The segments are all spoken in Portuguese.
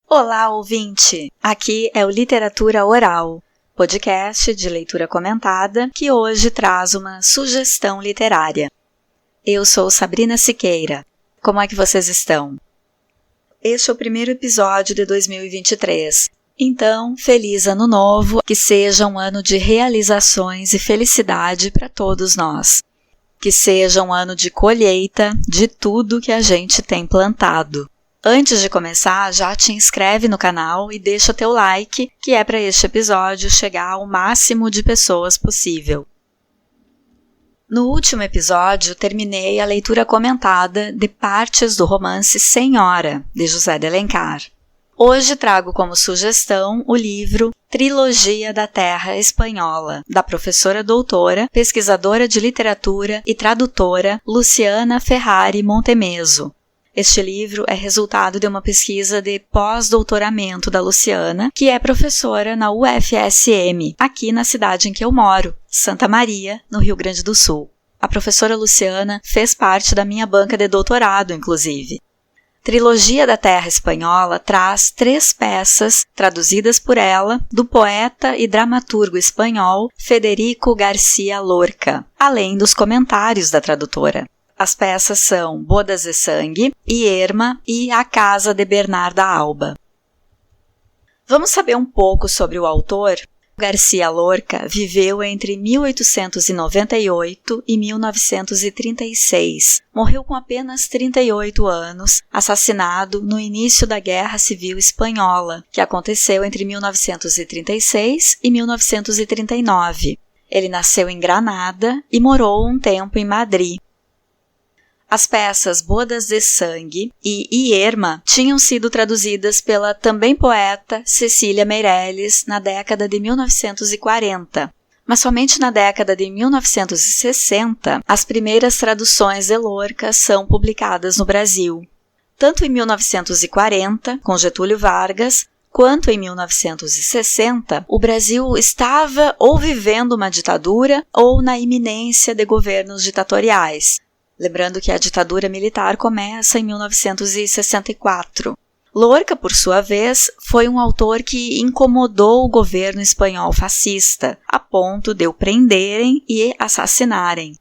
Olá, ouvinte! Aqui é o Literatura Oral, podcast de leitura comentada que hoje traz uma sugestão literária. Eu sou Sabrina Siqueira. Como é que vocês estão? Este é o primeiro episódio de 2023. Então, feliz ano novo, que seja um ano de realizações e felicidade para todos nós. Que seja um ano de colheita de tudo que a gente tem plantado. Antes de começar, já te inscreve no canal e deixa teu like, que é para este episódio chegar ao máximo de pessoas possível. No último episódio, terminei a leitura comentada de partes do romance Senhora, de José de Alencar. Hoje trago como sugestão o livro Trilogia da Terra Espanhola, da professora doutora, pesquisadora de literatura e tradutora Luciana Ferrari Montemeso. Este livro é resultado de uma pesquisa de pós-doutoramento da Luciana, que é professora na UFSM, aqui na cidade em que eu moro, Santa Maria, no Rio Grande do Sul. A professora Luciana fez parte da minha banca de doutorado, inclusive. Trilogia da Terra Espanhola traz 3 peças, traduzidas por ela, do poeta e dramaturgo espanhol Federico García Lorca, além dos comentários da tradutora. As peças são Bodas de Sangue, Irma e A Casa de Bernarda Alba. Vamos saber um pouco sobre o autor? García Lorca viveu entre 1898 e 1936. Morreu com apenas 38 anos, assassinado no início da Guerra Civil Espanhola, que aconteceu entre 1936 e 1939. Ele nasceu em Granada e morou um tempo em Madrid. As peças Bodas de Sangue e Irma tinham sido traduzidas pela também poeta Cecília Meirelles na década de 1940, mas somente na década de 1960 as primeiras traduções de Lorca são publicadas no Brasil. Tanto em 1940, com Getúlio Vargas, quanto em 1960, o Brasil estava ou vivendo uma ditadura ou na iminência de governos ditatoriais. Lembrando que a ditadura militar começa em 1964. Lorca, por sua vez, foi um autor que incomodou o governo espanhol fascista, a ponto de o prenderem e assassinarem.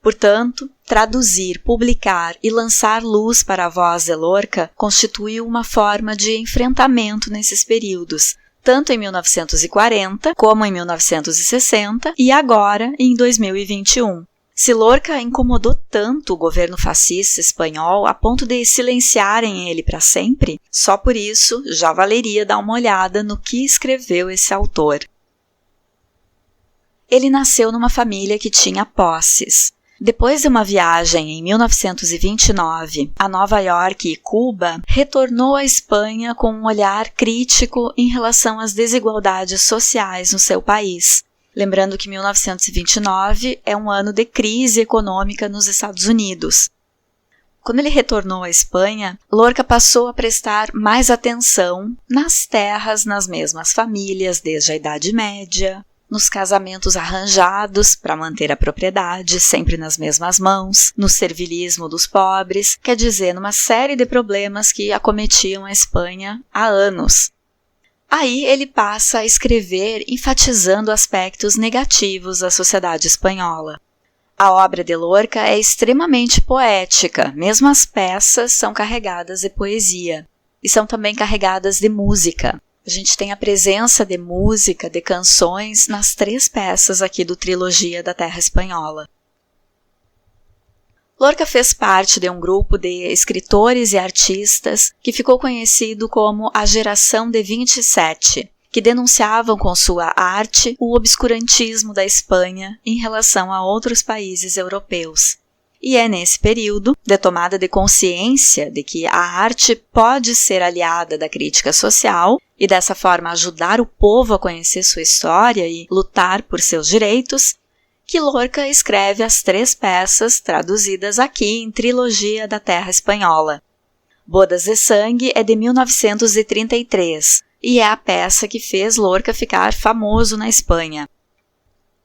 Portanto, traduzir, publicar e lançar luz para a voz de Lorca constituiu uma forma de enfrentamento nesses períodos, tanto em 1940 como em 1960 e agora em 2021. Se Lorca incomodou tanto o governo fascista espanhol a ponto de silenciarem ele para sempre, só por isso já valeria dar uma olhada no que escreveu esse autor. Ele nasceu numa família que tinha posses. Depois de uma viagem em 1929 a Nova York e Cuba, retornou à Espanha com um olhar crítico em relação às desigualdades sociais no seu país. Lembrando que 1929 é um ano de crise econômica nos Estados Unidos. Quando ele retornou à Espanha, Lorca passou a prestar mais atenção nas terras nas mesmas famílias desde a Idade Média, nos casamentos arranjados para manter a propriedade sempre nas mesmas mãos, no servilismo dos pobres, quer dizer, numa série de problemas que acometiam a Espanha há anos. Aí ele passa a escrever enfatizando aspectos negativos da sociedade espanhola. A obra de Lorca é extremamente poética, mesmo as peças são carregadas de poesia e são também carregadas de música. A gente tem a presença de música, de canções nas 3 peças aqui do Trilogia da Terra Espanhola. Lorca fez parte de um grupo de escritores e artistas que ficou conhecido como a Geração de 27, que denunciavam com sua arte o obscurantismo da Espanha em relação a outros países europeus. E é nesse período de tomada de consciência de que a arte pode ser aliada da crítica social e dessa forma ajudar o povo a conhecer sua história e lutar por seus direitos, que Lorca escreve as 3 peças traduzidas aqui em Trilogia da Terra Espanhola. Bodas de Sangue é de 1933 e é a peça que fez Lorca ficar famoso na Espanha.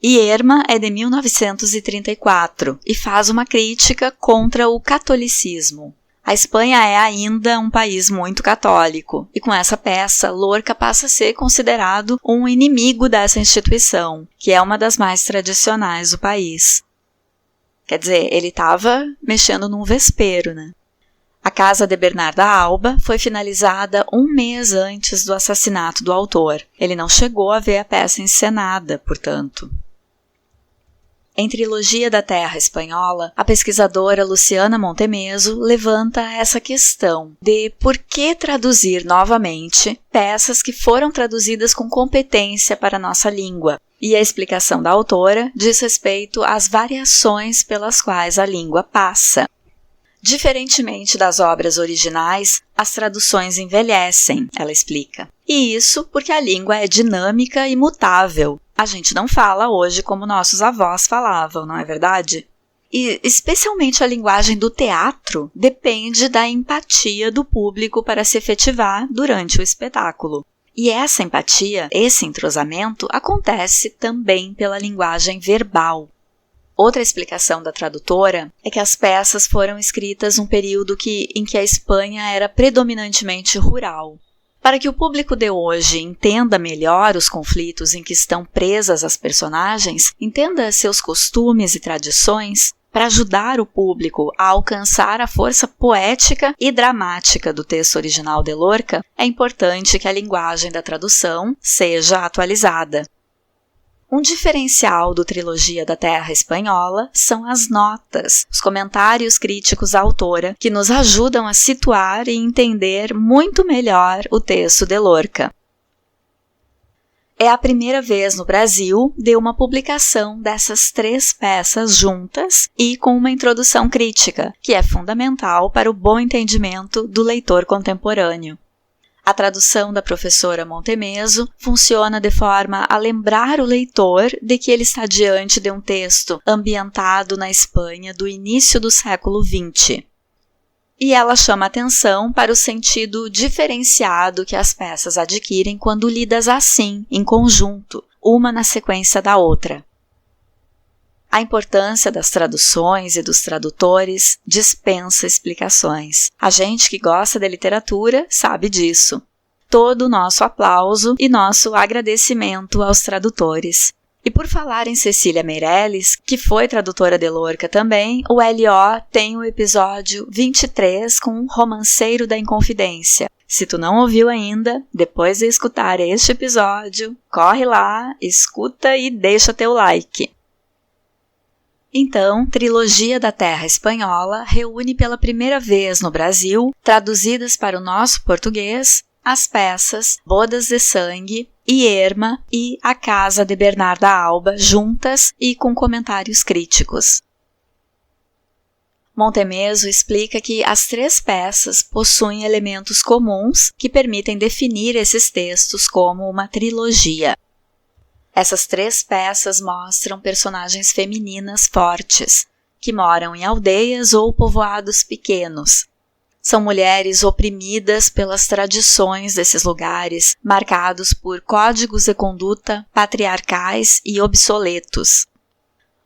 Irma é de 1934 e faz uma crítica contra o catolicismo. A Espanha é ainda um país muito católico, e com essa peça, Lorca passa a ser considerado um inimigo dessa instituição, que é uma das mais tradicionais do país. Quer dizer, ele estava mexendo num vespeiro, né? A Casa de Bernarda Alba foi finalizada 1 mês antes do assassinato do autor. Ele não chegou a ver a peça encenada, portanto. Em Trilogia da Terra Espanhola, a pesquisadora Luciana Montemeso levanta essa questão de por que traduzir novamente peças que foram traduzidas com competência para a nossa língua. E a explicação da autora diz respeito às variações pelas quais a língua passa. Diferentemente das obras originais, as traduções envelhecem, ela explica. E isso porque a língua é dinâmica e mutável. A gente não fala hoje como nossos avós falavam, não é verdade? E especialmente a linguagem do teatro depende da empatia do público para se efetivar durante o espetáculo. E essa empatia, esse entrosamento, acontece também pela linguagem verbal. Outra explicação da tradutora é que as peças foram escritas num período em que a Espanha era predominantemente rural. Para que o público de hoje entenda melhor os conflitos em que estão presas as personagens, entenda seus costumes e tradições, para ajudar o público a alcançar a força poética e dramática do texto original de Lorca, é importante que a linguagem da tradução seja atualizada. Um diferencial do Trilogia da Terra Espanhola são as notas, os comentários críticos à autora, que nos ajudam a situar e entender muito melhor o texto de Lorca. É a primeira vez no Brasil de uma publicação dessas 3 peças juntas e com uma introdução crítica, que é fundamental para o bom entendimento do leitor contemporâneo. A tradução da professora Montemeso funciona de forma a lembrar o leitor de que ele está diante de um texto ambientado na Espanha do início do século XX. E ela chama atenção para o sentido diferenciado que as peças adquirem quando lidas assim, em conjunto, uma na sequência da outra. A importância das traduções e dos tradutores dispensa explicações. A gente que gosta de literatura sabe disso. Todo o nosso aplauso e nosso agradecimento aos tradutores. E por falar em Cecília Meirelles, que foi tradutora de Lorca também, o LO tem o episódio 23 com o Romanceiro da Inconfidência. Se tu não ouviu ainda, depois de escutar este episódio, corre lá, escuta e deixa teu like. Então, Trilogia da Terra Espanhola reúne pela primeira vez no Brasil, traduzidas para o nosso português, as peças Bodas de Sangue, Irma e A Casa de Bernarda Alba juntas e com comentários críticos. Montemeso explica que as 3 peças possuem elementos comuns que permitem definir esses textos como uma trilogia. Essas 3 peças mostram personagens femininas fortes, que moram em aldeias ou povoados pequenos. São mulheres oprimidas pelas tradições desses lugares, marcados por códigos de conduta patriarcais e obsoletos.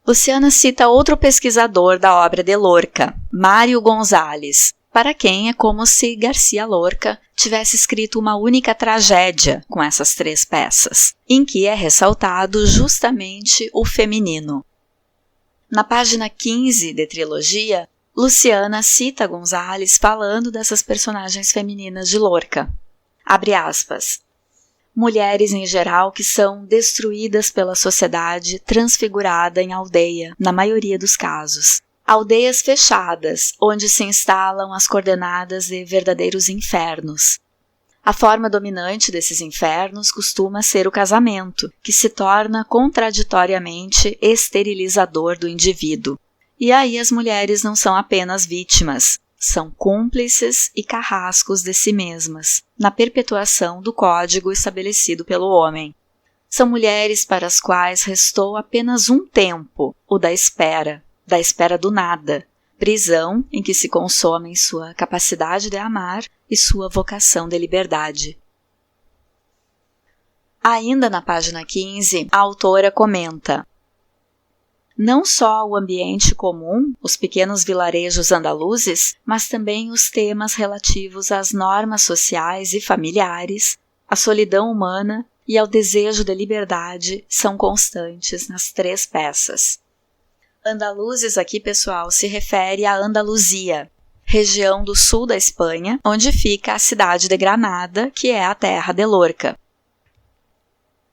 Luciana cita outro pesquisador da obra de Lorca, Mário Gonzalez, para quem é como se Garcia Lorca tivesse escrito uma única tragédia com essas 3 peças, em que é ressaltado justamente o feminino. Na página 15 de Trilogia, Luciana cita Gonzalez falando dessas personagens femininas de Lorca. Abre aspas. Mulheres em geral que são destruídas pela sociedade transfigurada em aldeia, na maioria dos casos. Aldeias fechadas, onde se instalam as coordenadas de verdadeiros infernos. A forma dominante desses infernos costuma ser o casamento, que se torna contraditoriamente esterilizador do indivíduo. E aí as mulheres não são apenas vítimas, são cúmplices e carrascos de si mesmas, na perpetuação do código estabelecido pelo homem. São mulheres para as quais restou apenas um tempo, o da espera do nada, prisão em que se consomem sua capacidade de amar e sua vocação de liberdade. Ainda na página 15, a autora comenta: não só o ambiente comum, os pequenos vilarejos andaluzes, mas também os temas relativos às normas sociais e familiares, à solidão humana e ao desejo de liberdade são constantes nas 3 peças. Andaluzes aqui, pessoal, se refere à Andaluzia, região do sul da Espanha, onde fica a cidade de Granada, que é a terra de Lorca.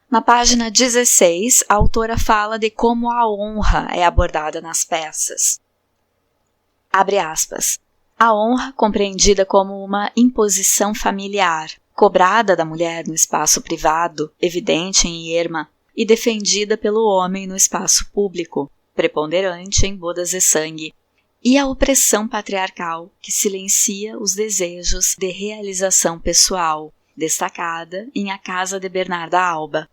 Na página 16, a autora fala de como a honra é abordada nas peças. Abre aspas. A honra, compreendida como uma imposição familiar, cobrada da mulher no espaço privado, evidente em Irma, e defendida pelo homem no espaço público, preponderante em Bodas de Sangue, e a opressão patriarcal que silencia os desejos de realização pessoal, destacada em A Casa de Bernarda Alba.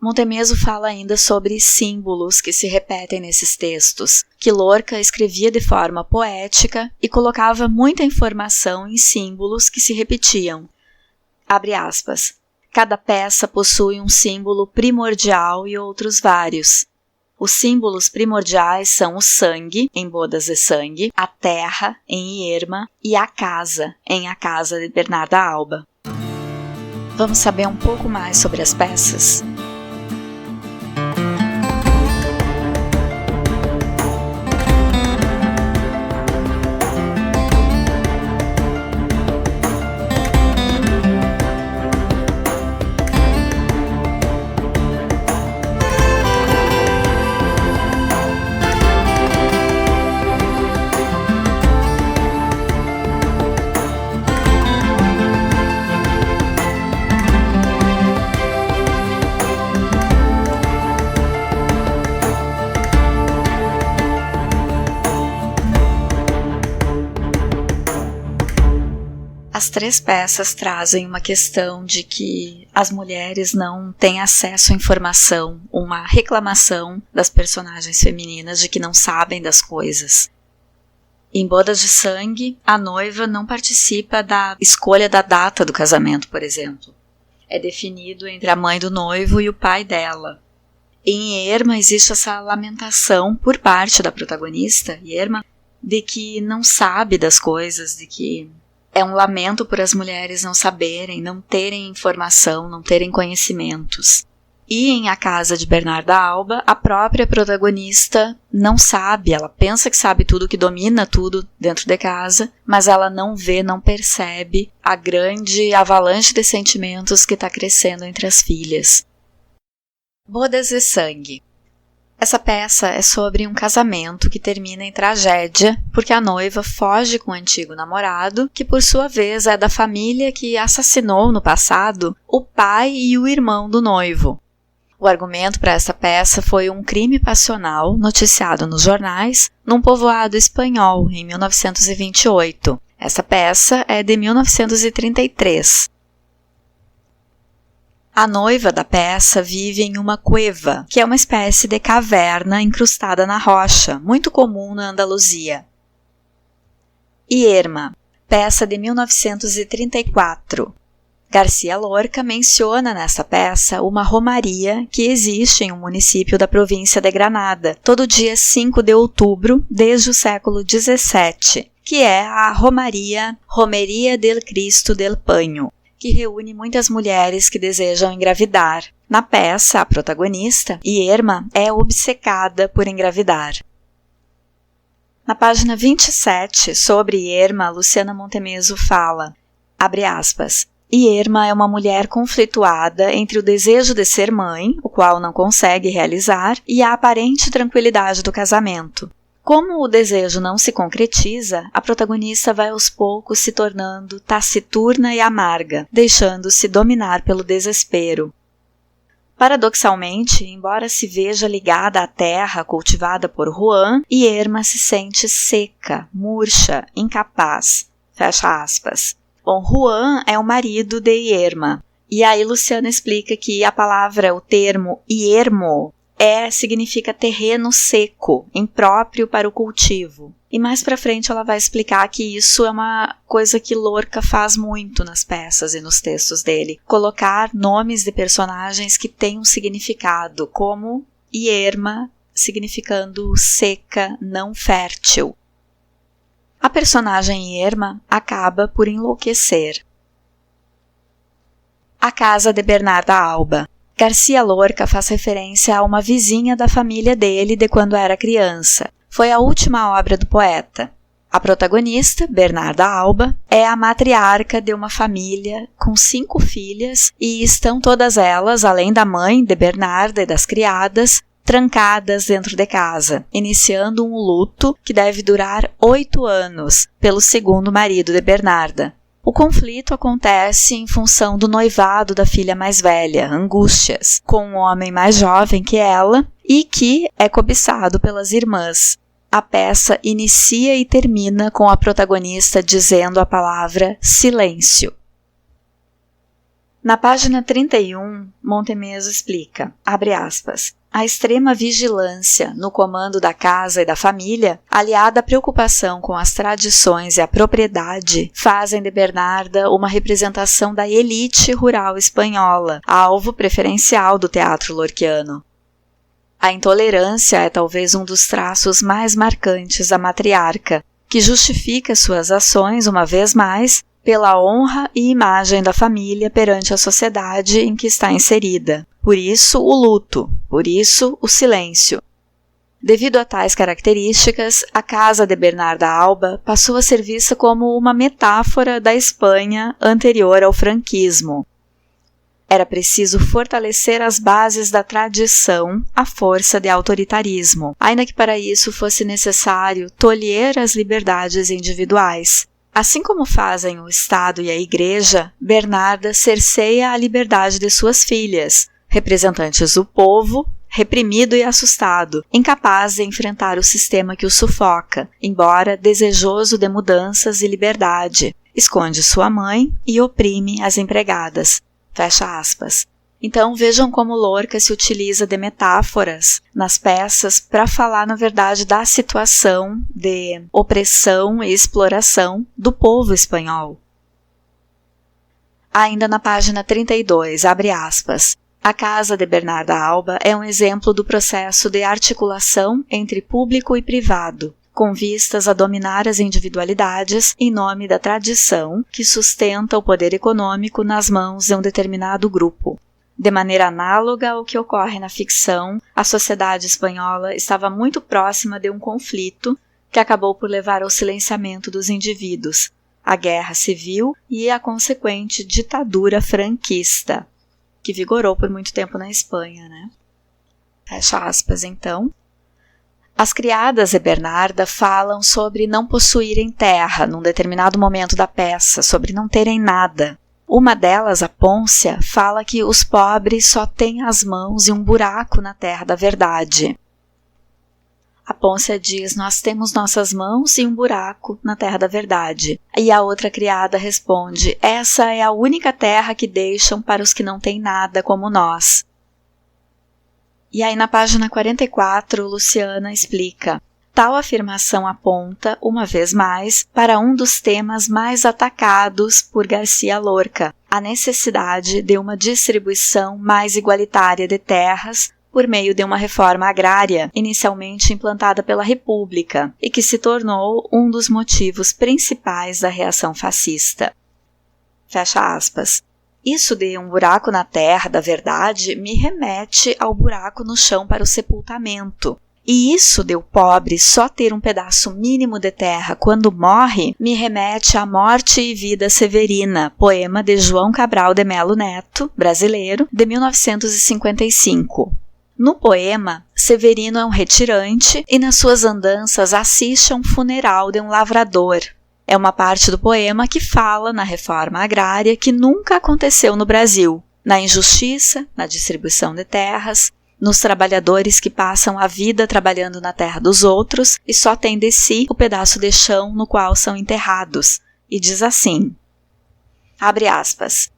Montemeso fala ainda sobre símbolos que se repetem nesses textos, que Lorca escrevia de forma poética e colocava muita informação em símbolos que se repetiam. Abre aspas. Cada peça possui um símbolo primordial e outros vários. Os símbolos primordiais são o sangue, em Bodas de Sangue, a terra, em Irma, e a casa, em A Casa de Bernarda Alba. Vamos saber um pouco mais sobre as peças? As 3 peças trazem uma questão de que as mulheres não têm acesso à informação, uma reclamação das personagens femininas de que não sabem das coisas. Em Bodas de Sangue, a noiva não participa da escolha da data do casamento, por exemplo. É definido entre a mãe do noivo e o pai dela. Em Irma existe essa lamentação por parte da protagonista, Irma, de que não sabe das coisas, de que é um lamento por as mulheres não saberem, não terem informação, não terem conhecimentos. E em A Casa de Bernarda Alba, a própria protagonista não sabe, ela pensa que sabe tudo, que domina tudo dentro de casa, mas ela não vê, não percebe a grande avalanche de sentimentos que está crescendo entre as filhas. Bodas de Sangue. Essa peça é sobre um casamento que termina em tragédia porque a noiva foge com o antigo namorado, que por sua vez é da família que assassinou no passado o pai e o irmão do noivo. O argumento para essa peça foi um crime passional noticiado nos jornais num povoado espanhol em 1928. Essa peça é de 1933. A noiva da peça vive em uma cueva, que é uma espécie de caverna incrustada na rocha, muito comum na Andaluzia. Irma, peça de 1934. Garcia Lorca menciona nessa peça uma romaria que existe em um município da província de Granada, todo dia 5 de outubro, desde o século XVII, que é a Romeria del Cristo del Paño, que reúne muitas mulheres que desejam engravidar. Na peça, a protagonista, Irma, é obcecada por engravidar. Na página 27, sobre Irma, Luciana Montemeso fala, abre aspas, Irma é uma mulher conflituada entre o desejo de ser mãe, o qual não consegue realizar, e a aparente tranquilidade do casamento. Como o desejo não se concretiza, a protagonista vai aos poucos se tornando taciturna e amarga, deixando-se dominar pelo desespero. Paradoxalmente, embora se veja ligada à terra cultivada por Juan, Irma se sente seca, murcha, incapaz. Fecha aspas. Bom, Juan é o marido de Irma. E aí Luciana explica que a palavra, o termo iermo, significa terreno seco, impróprio para o cultivo. E mais pra frente ela vai explicar que isso é uma coisa que Lorca faz muito nas peças e nos textos dele. Colocar nomes de personagens que têm um significado, como Irma, significando seca, não fértil. A personagem Irma acaba por enlouquecer. A Casa de Bernarda Alba. Garcia Lorca faz referência a uma vizinha da família dele de quando era criança. Foi a última obra do poeta. A protagonista, Bernarda Alba, é a matriarca de uma família com 5 filhas e estão todas elas, além da mãe de Bernarda e das criadas, trancadas dentro de casa, iniciando um luto que deve durar 8 anos pelo segundo marido de Bernarda. O conflito acontece em função do noivado da filha mais velha, Angústias, com um homem mais jovem que ela e que é cobiçado pelas irmãs. A peça inicia e termina com a protagonista dizendo a palavra silêncio. Na página 31, Montemeso explica, abre aspas, a extrema vigilância no comando da casa e da família, aliada à preocupação com as tradições e a propriedade, fazem de Bernarda uma representação da elite rural espanhola, alvo preferencial do teatro lorquiano. A intolerância é talvez um dos traços mais marcantes da matriarca, que justifica suas ações, uma vez mais, pela honra e imagem da família perante a sociedade em que está inserida. Por isso, o luto, por isso, o silêncio. Devido a tais características, a Casa de Bernarda Alba passou a ser vista como uma metáfora da Espanha anterior ao franquismo. Era preciso fortalecer as bases da tradição à força de autoritarismo, ainda que para isso fosse necessário tolher as liberdades individuais. Assim como fazem o Estado e a Igreja, Bernarda cerceia a liberdade de suas filhas, representantes do povo, reprimido e assustado, incapaz de enfrentar o sistema que o sufoca, embora desejoso de mudanças e liberdade. Esconde sua mãe e oprime as empregadas. Fecha aspas. Então vejam como Lorca se utiliza de metáforas nas peças para falar, na verdade, da situação de opressão e exploração do povo espanhol. Ainda na página 32, abre aspas, a Casa de Bernarda Alba é um exemplo do processo de articulação entre público e privado, com vistas a dominar as individualidades em nome da tradição que sustenta o poder econômico nas mãos de um determinado grupo. De maneira análoga ao que ocorre na ficção, a sociedade espanhola estava muito próxima de um conflito que acabou por levar ao silenciamento dos indivíduos, a guerra civil e a consequente ditadura franquista, que vigorou por muito tempo na Espanha, né? Fecha aspas, então. As criadas de Bernarda falam sobre não possuírem terra num determinado momento da peça, sobre não terem nada. Uma delas, a Pôncia, fala que os pobres só têm as mãos e um buraco na terra da verdade. A Pôncia diz, nós temos nossas mãos e um buraco na terra da verdade. E a outra criada responde, essa é a única terra que deixam para os que não têm nada como nós. E aí na página 44, Luciana explica, tal afirmação aponta, uma vez mais, para um dos temas mais atacados por Garcia Lorca, a necessidade de uma distribuição mais igualitária de terras por meio de uma reforma agrária, inicialmente implantada pela República, e que se tornou um dos motivos principais da reação fascista. Fecha aspas. Isso de um buraco na terra da verdade me remete ao buraco no chão para o sepultamento. E isso de o pobre só ter um pedaço mínimo de terra quando morre me remete à Morte e Vida Severina, poema de João Cabral de Melo Neto, brasileiro, de 1955. No poema, Severino é um retirante e nas suas andanças assiste a um funeral de um lavrador. É uma parte do poema que fala na reforma agrária que nunca aconteceu no Brasil, na injustiça, na distribuição de terras, nos trabalhadores que passam a vida trabalhando na terra dos outros e só têm de si o pedaço de chão no qual são enterrados. E diz assim, abre aspas,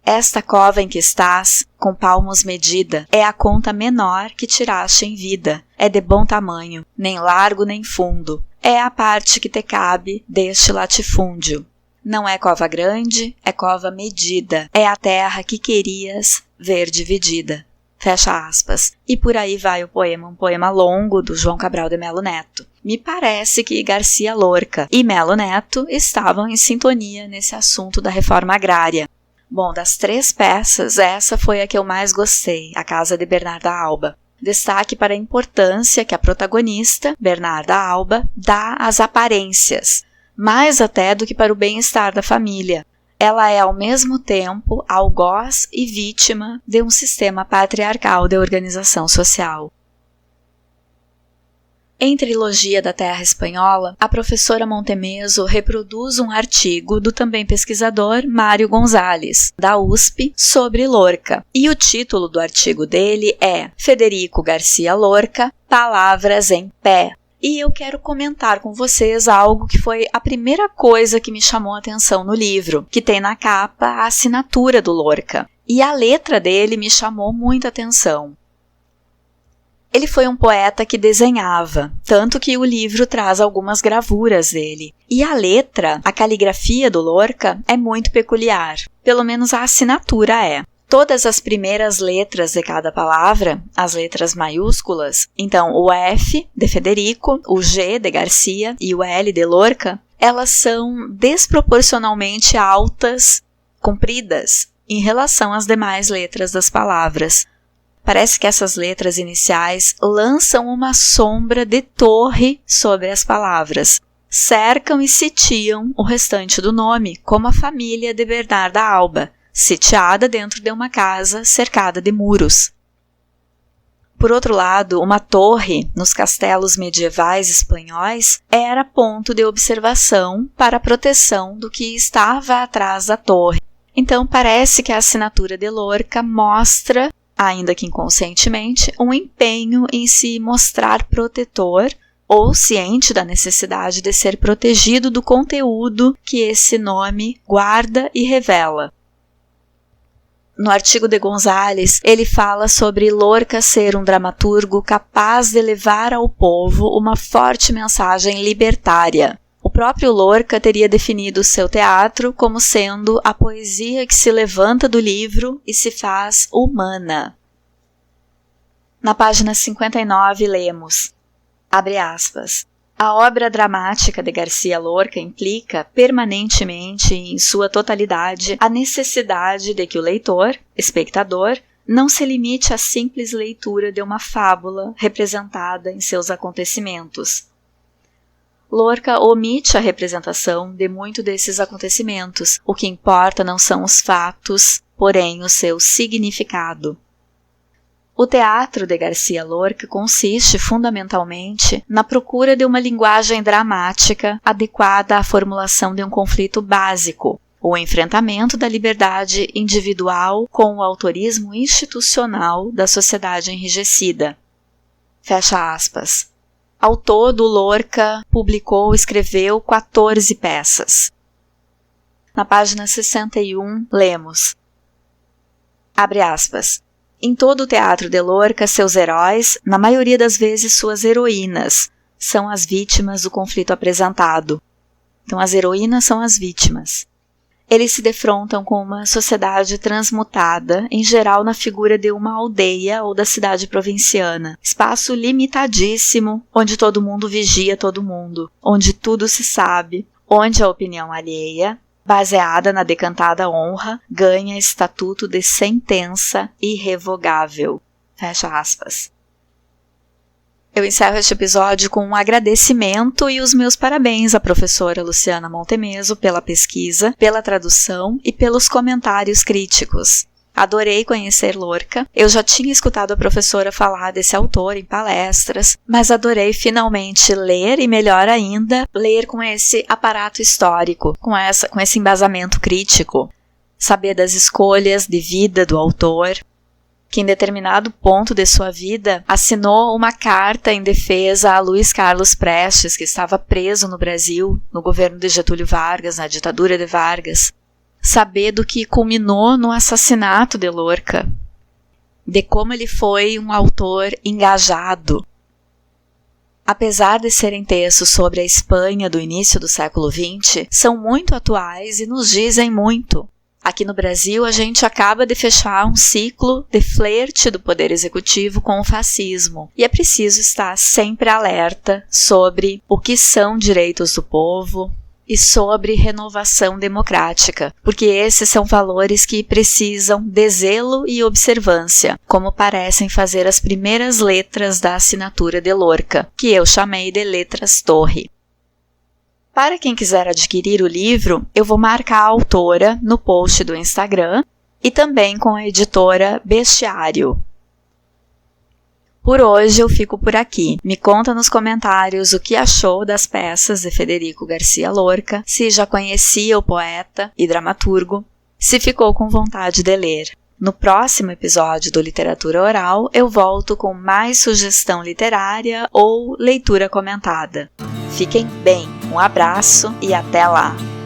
esta cova em que estás, com palmos medida, é a conta menor que tiraste em vida, é de bom tamanho, nem largo nem fundo. É a parte que te cabe deste latifúndio. Não é cova grande, é cova medida. É a terra que querias ver dividida. fecha aspas. E por aí vai o poema, um poema longo do João Cabral de Melo Neto. Me parece que Garcia Lorca e Melo Neto estavam em sintonia nesse assunto da reforma agrária. Bom, das 3 peças, essa foi a que eu mais gostei, A Casa de Bernarda Alba. Destaque para a importância que a protagonista, Bernarda Alba, dá às aparências, mais até do que para o bem-estar da família. Ela é ao mesmo tempo algoz e vítima de um sistema patriarcal de organização social. Em Trilogia da Terra Espanhola, a professora Montemeso reproduz um artigo do também pesquisador Mário Gonzalez, da USP, sobre Lorca. E o título do artigo dele é Federico Garcia Lorca, Palavras em Pé. E eu quero comentar com vocês algo que foi a primeira coisa que me chamou a atenção no livro, que tem na capa a assinatura do Lorca. E a letra dele me chamou muita atenção. Ele foi um poeta que desenhava, tanto que o livro traz algumas gravuras dele. E a letra, a caligrafia do Lorca, é muito peculiar. Pelo menos a assinatura é. Todas as primeiras letras de cada palavra, as letras maiúsculas, então o F de Federico, o G de Garcia e o L de Lorca, elas são desproporcionalmente altas, compridas, em relação às demais letras das palavras. Parece que essas letras iniciais lançam uma sombra de torre sobre as palavras, cercam e sitiam o restante do nome, como a família de Bernarda Alba, sitiada dentro de uma casa cercada de muros. Por outro lado, uma torre, nos castelos medievais espanhóis, era ponto de observação para a proteção do que estava atrás da torre. Então parece que a assinatura de Lorca mostra, ainda que inconscientemente, um empenho em se mostrar protetor ou ciente da necessidade de ser protegido do conteúdo que esse nome guarda e revela. No artigo de Gonzalez, ele fala sobre Lorca ser um dramaturgo capaz de levar ao povo uma forte mensagem libertária. O próprio Lorca teria definido seu teatro como sendo a poesia que se levanta do livro e se faz humana. Na página 59 lemos, abre aspas, a obra dramática de Garcia Lorca implica permanentemente em sua totalidade a necessidade de que o leitor, espectador, não se limite à simples leitura de uma fábula representada em seus acontecimentos. Lorca omite a representação de muito desses acontecimentos. O que importa não são os fatos, porém o seu significado. O teatro de Garcia Lorca consiste fundamentalmente na procura de uma linguagem dramática adequada à formulação de um conflito básico, o enfrentamento da liberdade individual com o autorismo institucional da sociedade enrijecida. Fecha aspas. Ao todo, Lorca escreveu 14 peças. Na página 61, lemos, abre aspas, em todo o teatro de Lorca, seus heróis, na maioria das vezes suas heroínas, são as vítimas do conflito apresentado. Então, as heroínas são as vítimas. Eles se defrontam com uma sociedade transmutada, em geral na figura de uma aldeia ou da cidade provinciana. Espaço limitadíssimo, onde todo mundo vigia todo mundo, onde tudo se sabe, onde a opinião alheia, baseada na decantada honra, ganha estatuto de sentença irrevogável. Fecha aspas. Eu encerro este episódio com um agradecimento e os meus parabéns à professora Luciana Montemeso pela pesquisa, pela tradução e pelos comentários críticos. Adorei conhecer Lorca. Eu já tinha escutado a professora falar desse autor em palestras, mas adorei finalmente ler e, melhor ainda, ler com esse aparato histórico, com esse embasamento crítico. Saber das escolhas de vida do autor, que em determinado ponto de sua vida assinou uma carta em defesa a Luiz Carlos Prestes, que estava preso no Brasil, no governo de Getúlio Vargas, na ditadura de Vargas. Saber do que culminou no assassinato de Lorca, de como ele foi um autor engajado. Apesar de serem textos sobre a Espanha do início do século XX, são muito atuais e nos dizem muito. Aqui no Brasil, a gente acaba de fechar um ciclo de flerte do poder executivo com o fascismo. E é preciso estar sempre alerta sobre o que são direitos do povo e sobre renovação democrática, porque esses são valores que precisam de zelo e observância, como parecem fazer as primeiras letras da assinatura de Lorca, que eu chamei de letras torre. Para quem quiser adquirir o livro, eu vou marcar a autora no post do Instagram e também com a editora Bestiário. Por hoje eu fico por aqui. Me conta nos comentários o que achou das peças de Federico Garcia Lorca, se já conhecia o poeta e dramaturgo, se ficou com vontade de ler. No próximo episódio do Literatura Oral, eu volto com mais sugestão literária ou leitura comentada. Fiquem bem, um abraço e até lá!